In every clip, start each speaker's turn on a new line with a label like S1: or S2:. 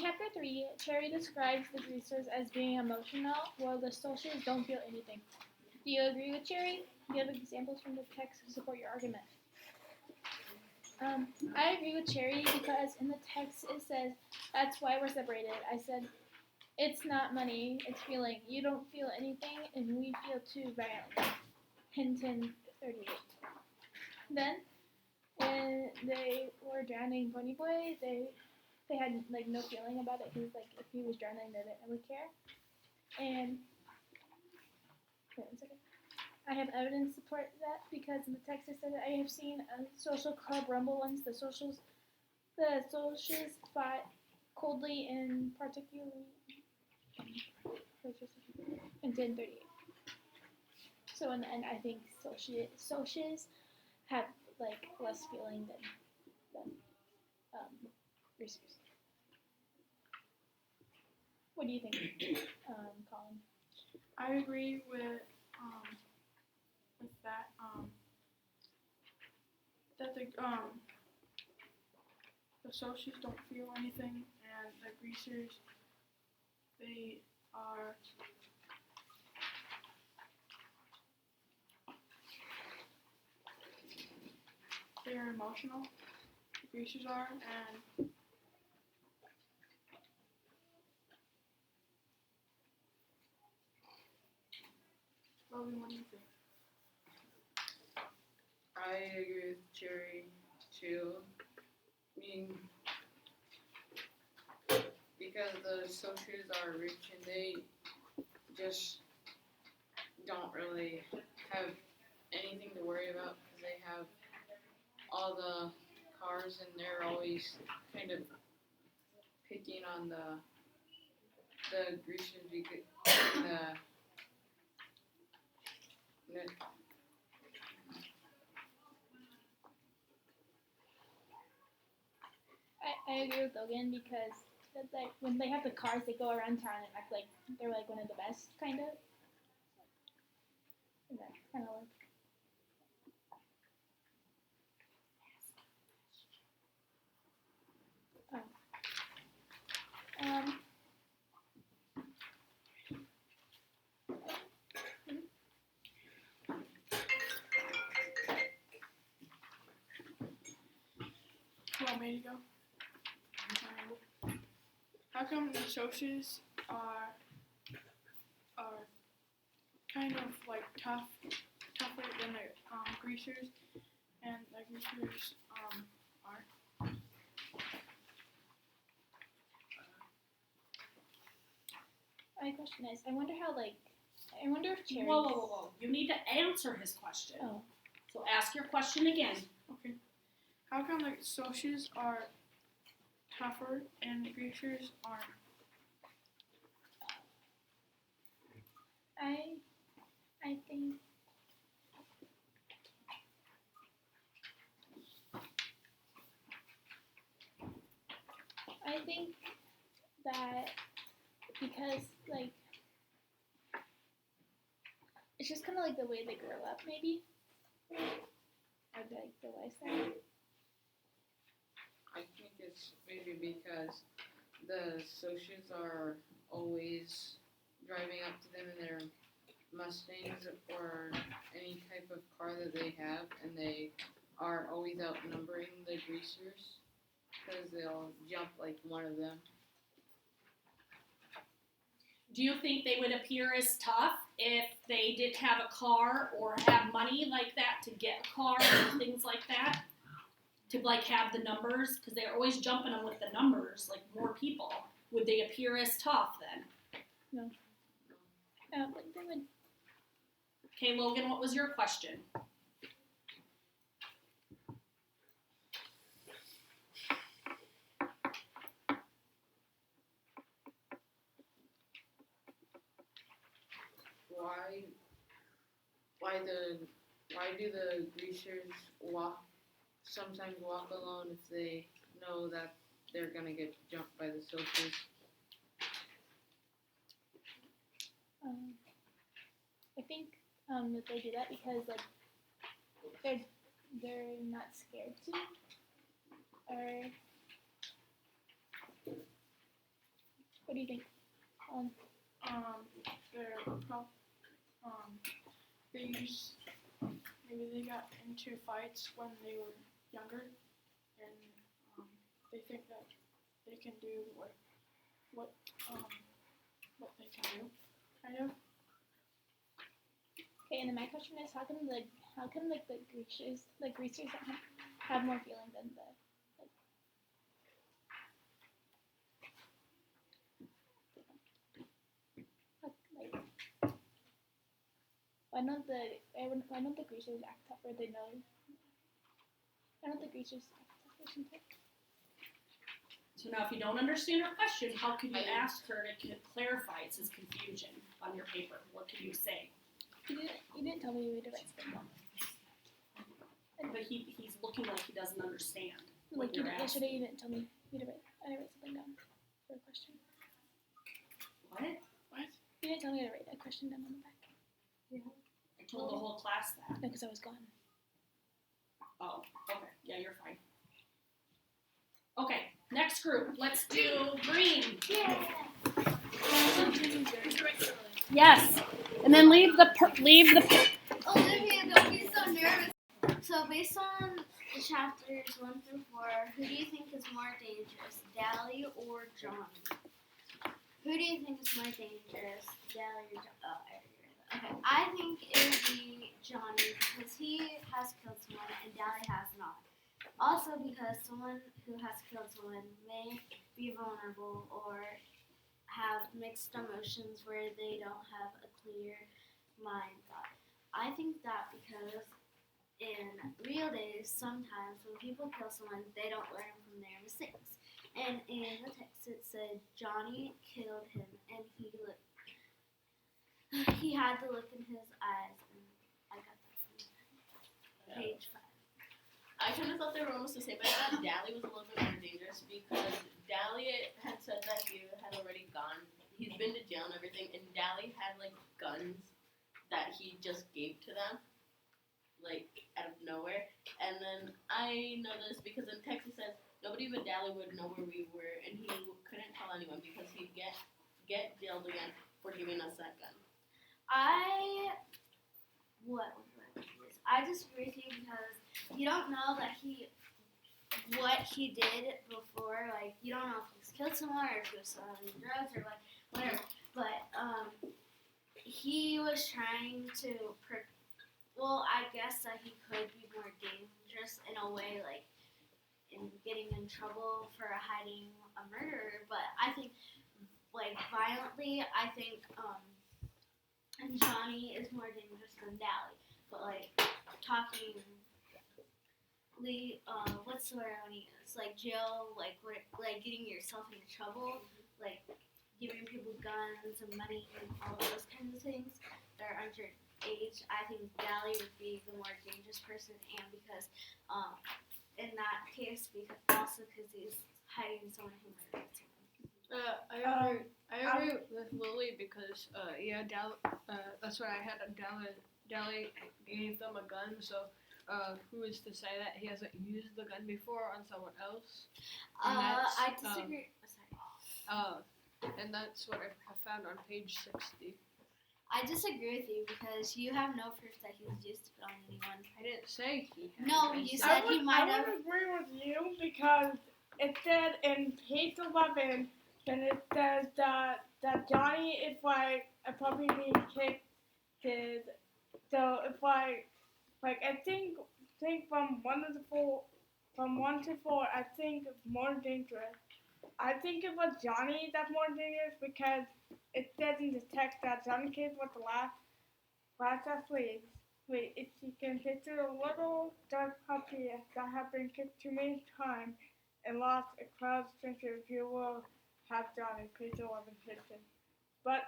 S1: Chapter 3, Cherry describes the greasers as being emotional, while the socials don't feel anything. Do you agree with Cherry? Do you have examples from the text to support your argument? I agree with Cherry because in the text it says, that's why we're separated. I said, it's not money, it's feeling. You don't feel anything, and we feel too violently. Hinton 38. Then, when they were drowning Pony Boy, they had like no feeling about it. He was like, if he was drowning, they didn't really care. And wait 1 second. I have evidence to support that because in the text it said that I have seen a social club rumble once. The socials fought coldly and particularly in 1038. So in the end, I think socials have like less feeling than greasers. What do you think, Colin?
S2: I agree with that. That the socials don't feel anything, and the greasers, they're emotional. The greasers are, and Logan, what do you think?
S3: I agree with Cherry too. I mean, because the socials are rich and they just don't really have anything to worry about because they have all the cars and they're always kind of picking on the greasers because
S1: I agree with Logan because like when they have the cars, they go around town and act like they're like one of the best, kind of. And that's kind of like.
S2: You want me to go? How come the socials are kind of like tougher than the greasers, and the greasers aren't?
S1: My question is, I wonder if Cherry.
S4: Whoa. You need to answer his question.
S1: Oh.
S4: So ask your question again.
S2: Okay. How come the socials are tougher and the greasers aren't?
S1: I think that because like it's just kind of like the way they grow up, maybe, or like the lifestyle.
S3: I think it's maybe because the socials are always driving up to them in their Mustangs or any type of car that they have, and they are always outnumbering the greasers because they'll jump like one of them.
S4: Do you think they would appear as tough if they didn't have a car or have money like that to get a car and things like that? To like have the numbers, because they're always jumping them with the numbers, like more people. Would they appear as tough then?
S1: No. I don't think they would.
S4: Okay, Logan, what was your question?
S3: Why do the greasers sometimes walk alone if they know that they're gonna get jumped by the socials?
S1: I think that they do that because like they're not scared to, or do you think?
S2: Maybe they got into fights when they were younger, and they think that they can do what they can do, kind of.
S1: Okay, and then my question is, how come the greasers have more feeling than the why don't the greasers act tougher? They know. Why don't the greasers act tougher sometimes?
S4: So now if you don't understand her question, how can you ask her to clarify? It says confusion on your paper. What can you say?
S1: You didn't tell me to write something down.
S4: But he's looking like he doesn't understand.
S1: Like yesterday you didn't tell me to write something down for a question.
S4: What?
S1: You didn't tell me to write a question down on the back.
S4: Yeah. I told the whole class that.
S1: No, because I was gone.
S4: Oh, okay. Yeah, you're fine. Okay, next group. Let's do green.
S1: Yeah.
S4: Yes. And then leave the
S5: Olivia, don't be so nervous. So based on the chapters 1 through 4, who do you think is more dangerous, Dally or Johnny? Who do you think is more dangerous, Dally or Johnny? Oh, I already read that. Okay, I think it would be Johnny because he has killed someone and Dally has not. Also because someone who has killed someone may be vulnerable or have mixed emotions where they don't have a clear mind thought. I think that because in real days, sometimes when people kill someone, they don't learn from their mistakes. And in the text it said Johnny killed him and he had the look in his eyes, and I got that from page 5.
S6: I kind of thought they were almost the same, but I thought Dally was a little bit more dangerous because Dally had said that he had already gone. He's been to jail and everything, and Dally had like guns that he just gave to them, like out of nowhere. And then I know this because in text it says nobody but Dally would know where we were, and he couldn't tell anyone because he'd get jailed again for giving us that gun.
S5: I disagree with you because you don't know that what he did before. Like, you don't know if he's killed someone or if he was selling drugs or like whatever. But he was trying to. I guess that he could be more dangerous in a way, like in getting in trouble for hiding a murder. But I think, like violently, I think Johnny is more dangerous than Dally. But like talking, what's the word I want to use? Like jail, like getting yourself in trouble, like giving people guns and money and all those kinds of things that are underage. I think Dally would be the more dangerous person, and because in that case, because he's hiding someone who murdered someone.
S2: I agree with Lily because that's what I had. Dally gave them a gun, so who is to say that he hasn't used the gun before on someone else?
S5: I disagree.
S2: And that's what I found on page 60.
S5: I disagree with you because you have no proof that he's used it on anyone.
S2: I didn't say he had.
S5: No, you said he might have.
S7: I would agree with you because it said in page 11, then it says that Johnny is like a puppy being kicked. So if I think from 1 to 4, I think it's more dangerous. I think it was Johnny that's more dangerous because it says in the text that Johnny Cage was the last athlete. If you can picture a little dark puppy that had been kicked too many times and lost a crowd of strangers, you will have Johnny, page 11 picture. But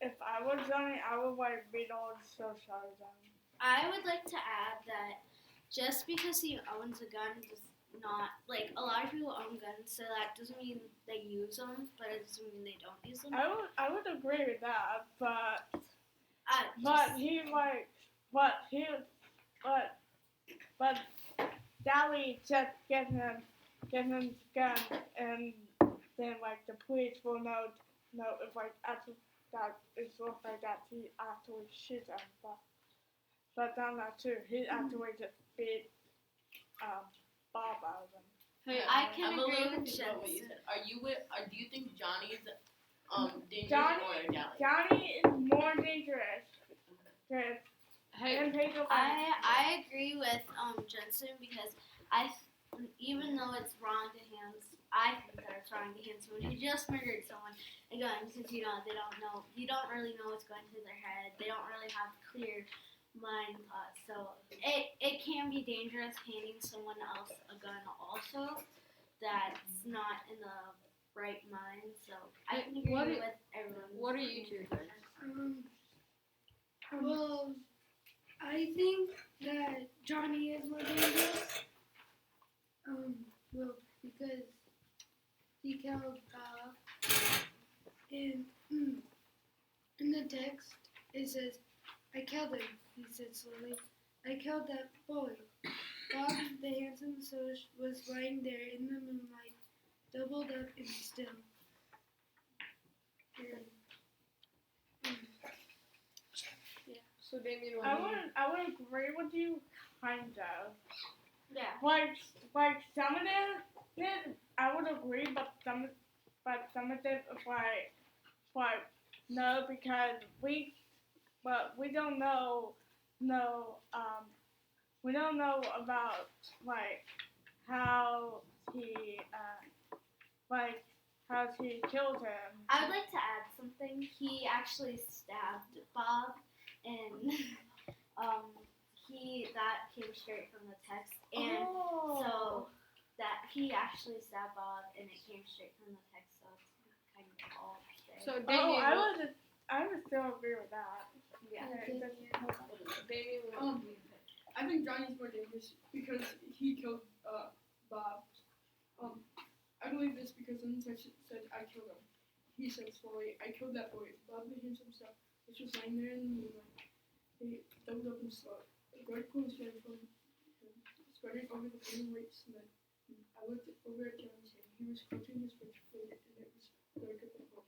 S7: if I was Johnny, I would beat all the social Johnny.
S5: I would like to add that just because he owns a gun does not, like, a lot of people own guns, so that doesn't mean they use them, but it doesn't mean they don't use them.
S7: I would agree with that, but Dally just gave him gun, and then like the police will know if like actually that it looks like that he actually shoots him, but that's not true. He actually just beat Bob out of him.
S6: Hey,
S5: I can
S6: I'm a
S5: agree
S6: little
S5: with
S6: confused about what you
S5: Jensen.
S6: said. Do you think Johnny's dangerous
S7: Johnny-
S6: or Dally?
S7: Johnny is more dangerous than
S2: Hey,
S7: Pedro.
S5: I agree with Jensen because even though it's wrong to hand, I think that it's wrong to hand someone who just murdered someone a gun because they don't know, you don't really know what's going through their head. They don't really have clear mind thoughts, so it can be dangerous handing someone else a gun also that's not in the right mind. So I can agree
S2: What
S5: with everyone.
S2: what are you two think?
S8: Well, I think that Johnny is more dangerous. Well, because he killed Bob, and in the text it says, "I killed him," he said slowly. "I killed that boy." Bob, the handsome Soch, was lying there in the moonlight, doubled up and still.
S2: So Damien,
S7: I would agree with you, kind of.
S5: Yeah.
S7: Like some of it, I would agree, but some of it, like no, because we don't know, we don't know about like how he killed him.
S5: I would like to add something. He actually stabbed Bob, and that came straight from the text, and so that he actually stabbed Bob, and it came straight from the text, so it's kind of all there.
S2: so Damien,
S7: I would still agree with that.
S5: Yeah.
S2: Damien,
S8: I think Johnny's more dangerous because he killed Bob. I believe this because in the text it said, "I killed him." He said slowly, "I killed that boy." Bob, the handsome stuff, was just lying there in the moonlight. He doubled up and slowed. A dark glow spread from him, spreading over the thin white cement. I looked over at Johnny's hand. He was clutching his rich blade, and it was darker than blood.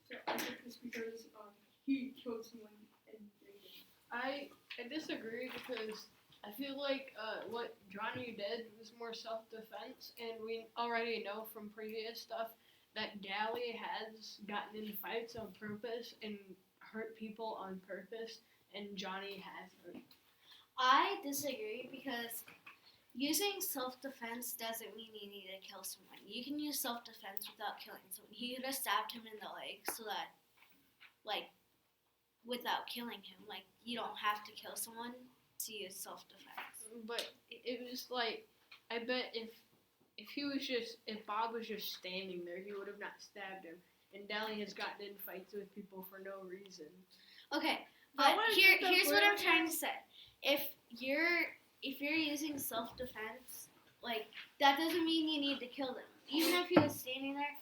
S8: So I think this because he killed someone and raped him.
S2: I disagree because I feel like what Johnny did was more self-defense, and we already know from previous stuff that Dally has gotten in fights on purpose and hurt people on purpose, and Johnny hasn't.
S5: I disagree because using self-defense doesn't mean you need to kill someone. You can use self-defense without killing someone. He could have stabbed him in the leg so that, like, without killing him, like, you don't have to kill someone to use self-defense.
S2: But it was like, I bet if Bob was just standing there, he would have not stabbed him. And Dally has gotten in fights with people for no reason.
S5: Okay, but
S7: I wanna
S5: here's what I'm
S7: disagree.
S5: trying to say. If you're using self-defense, like, that doesn't mean you need to kill them. Even if he was standing there,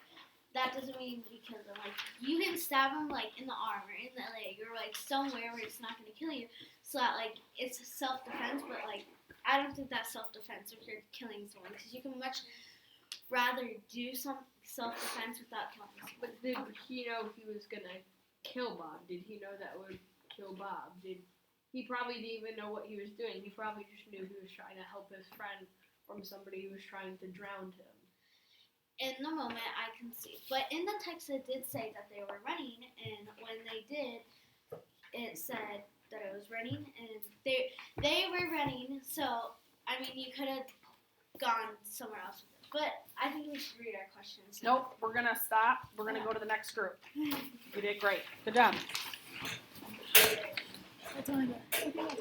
S5: that doesn't mean you kill them. Like, you can stab him, like, in the arm or in the leg or, like, somewhere where it's not going to kill you. So that, like, it's self-defense, but, like, I don't think that's self-defense if you're killing someone. Because you can much rather do some self-defense without killing someone.
S2: But did he know he was gonna kill Bob? Did he know that would kill Bob? He probably didn't even know what he was doing. He probably just knew he was trying to help his friend from somebody who was trying to drown him.
S5: In the moment, I can see. But in the text, it did say that they were running, and when they did, it said that it was running, and they were running. So, I mean, you could have gone somewhere else with it. But I think we should read our questions.
S4: Nope, we're gonna stop. We're gonna go to the next group. You did great. Good job.
S1: That's all I got.